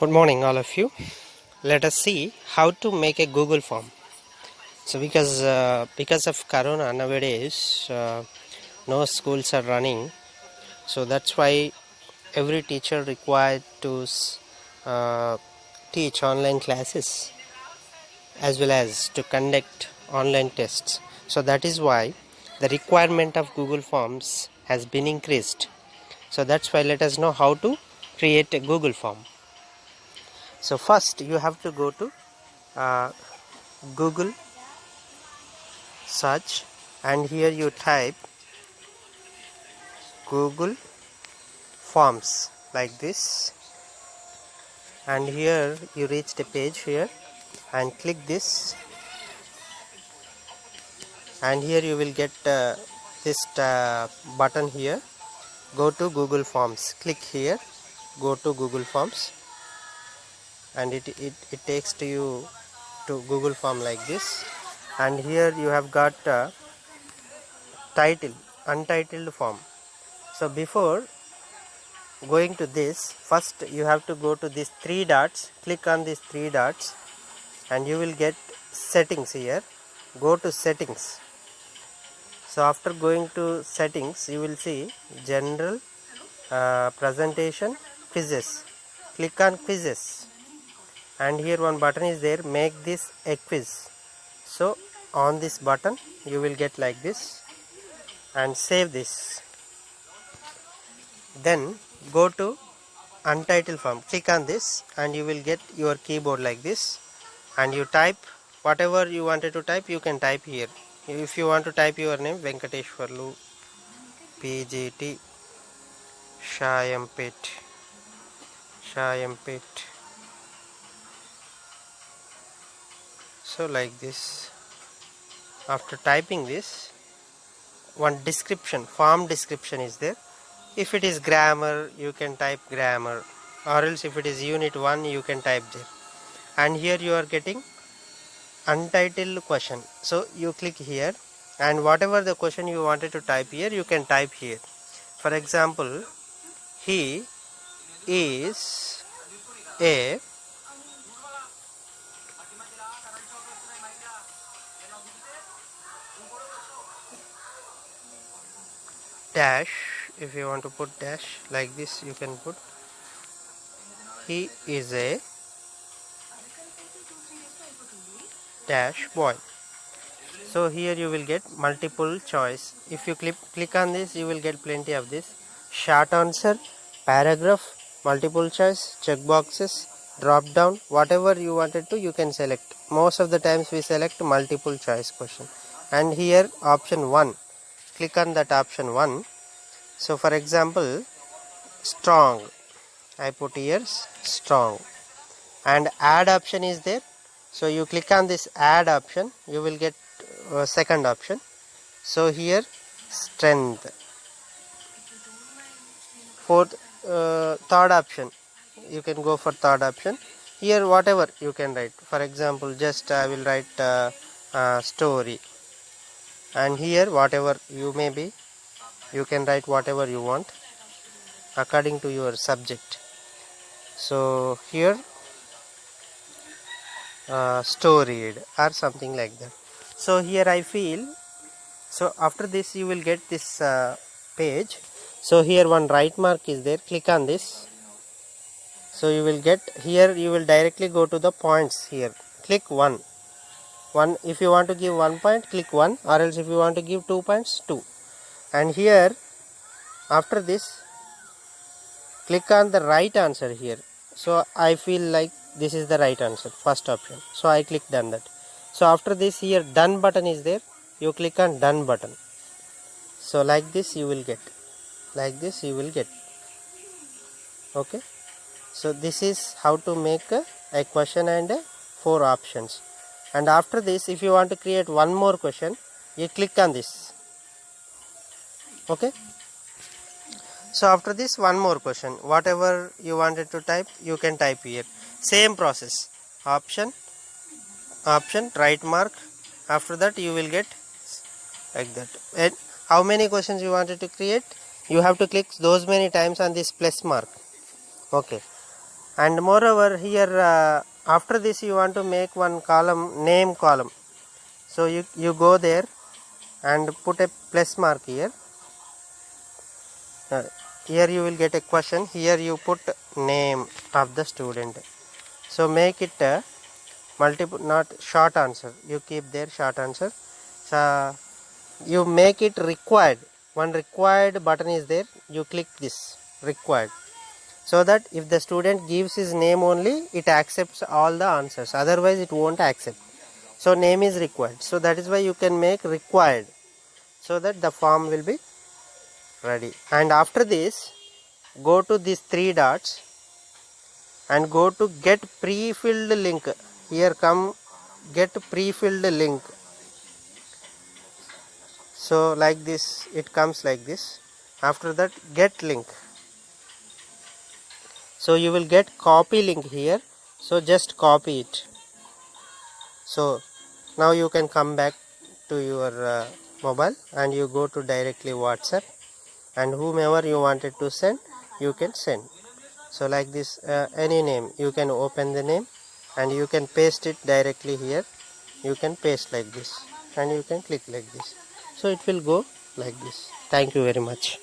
Good morning, all of you. Let us see how to make a Google form. So, because of Corona nowadays, no schools are running. So that's why every teacher required to uh, teach online classes as well as to conduct online tests. So that is why the requirement of Google Forms has been increased. So that's why let us know how to create a Google form. So first you have to go to uh, Google search, and here you type Google Forms like this, and here you reach the page here and click this, and here you will get this button here. Go to Google Forms, click here, go to Google Forms, and it takes to you to Google Form like this. And here you have got title, untitled form. So before going to this, first you have to go to these three dots, click on these three dots, and you will get settings here. Go to settings. So after going to settings, you will see general, presentation, quizzes. Click on quizzes, and here one button is there, make this a quiz. So on this button you will get like this, and save this. Then go to untitled form, click on this, and you will get your keyboard like this, and you type whatever you wanted to type. You can type here. If you want to type your name, Venkateshwarlu PGT Shayampet. So like this. After typing this, one description, form description is there. If it is grammar, you can type grammar, or else if it is unit 1, you can type there. And here you are getting untitled question. So you click here, and whatever the question you wanted to type here, you can type here. For example, he is a dash. If you want to put dash like this, you can put he is a dash boy. So here you will get multiple choice. If you click on this, you will get plenty of this. Short answer, paragraph, multiple choice, check boxes, drop down, whatever you wanted to, you can select. Most of the times we select multiple choice question. And here option 1, click on that option 1. So for example, strong, I put here strong, and add option is there. So you click on this add option, you will get second option. So here strength. Fourth, third option, you can go for third option. Here whatever you can write. For example, just I will write story, and here whatever you may be, you can write whatever you want according to your subject. So here storied or something like that. So here I feel, so after this you will get this page. So here one right mark is there, click on this. So you will get here, you will directly go to the points here, click 1. If you want to give 1 point, click 1, or else if you want to give 2 points, 2. And here after this, click on the right answer here. So I feel like this is the right answer, first option. So I clicked on that. So after this, here done button is there, you click on done button. So like this you will get, like this you will get. Okay. So this is how to make a question and 4 options. And after this, if you want to create one more question, you click on this. Okay. So after this, one more question, whatever you wanted to type, you can type here. Same process, option, right mark. After that you will get like that. And how many questions you wanted to create, you have to click those many times on this plus mark. Okay. And moreover here after this you want to make one column, name column. So you go there and put a plus mark here. Here you will get a question. Here you put name of the student. So make it multiple, not short answer. You keep there short answer. So you make it required. One required button is there. You click this required. So that if the student gives his name only, it accepts all the answers. Otherwise it won't accept. So name is required. So that is why you can make required, so that the form will be ready. And after this, go to these three dots and go to get pre-filled link. Here come get pre-filled link. So like this, it comes like this. After that, get link. So you will get copy link here. So just copy it. So now you can come back to your mobile and you go to directly WhatsApp, and whomever you wanted to send, you can send. So like this, any name, you can open the name and you can paste it directly here. You can paste like this and you can click like this. So it will go like this. Thank you very much.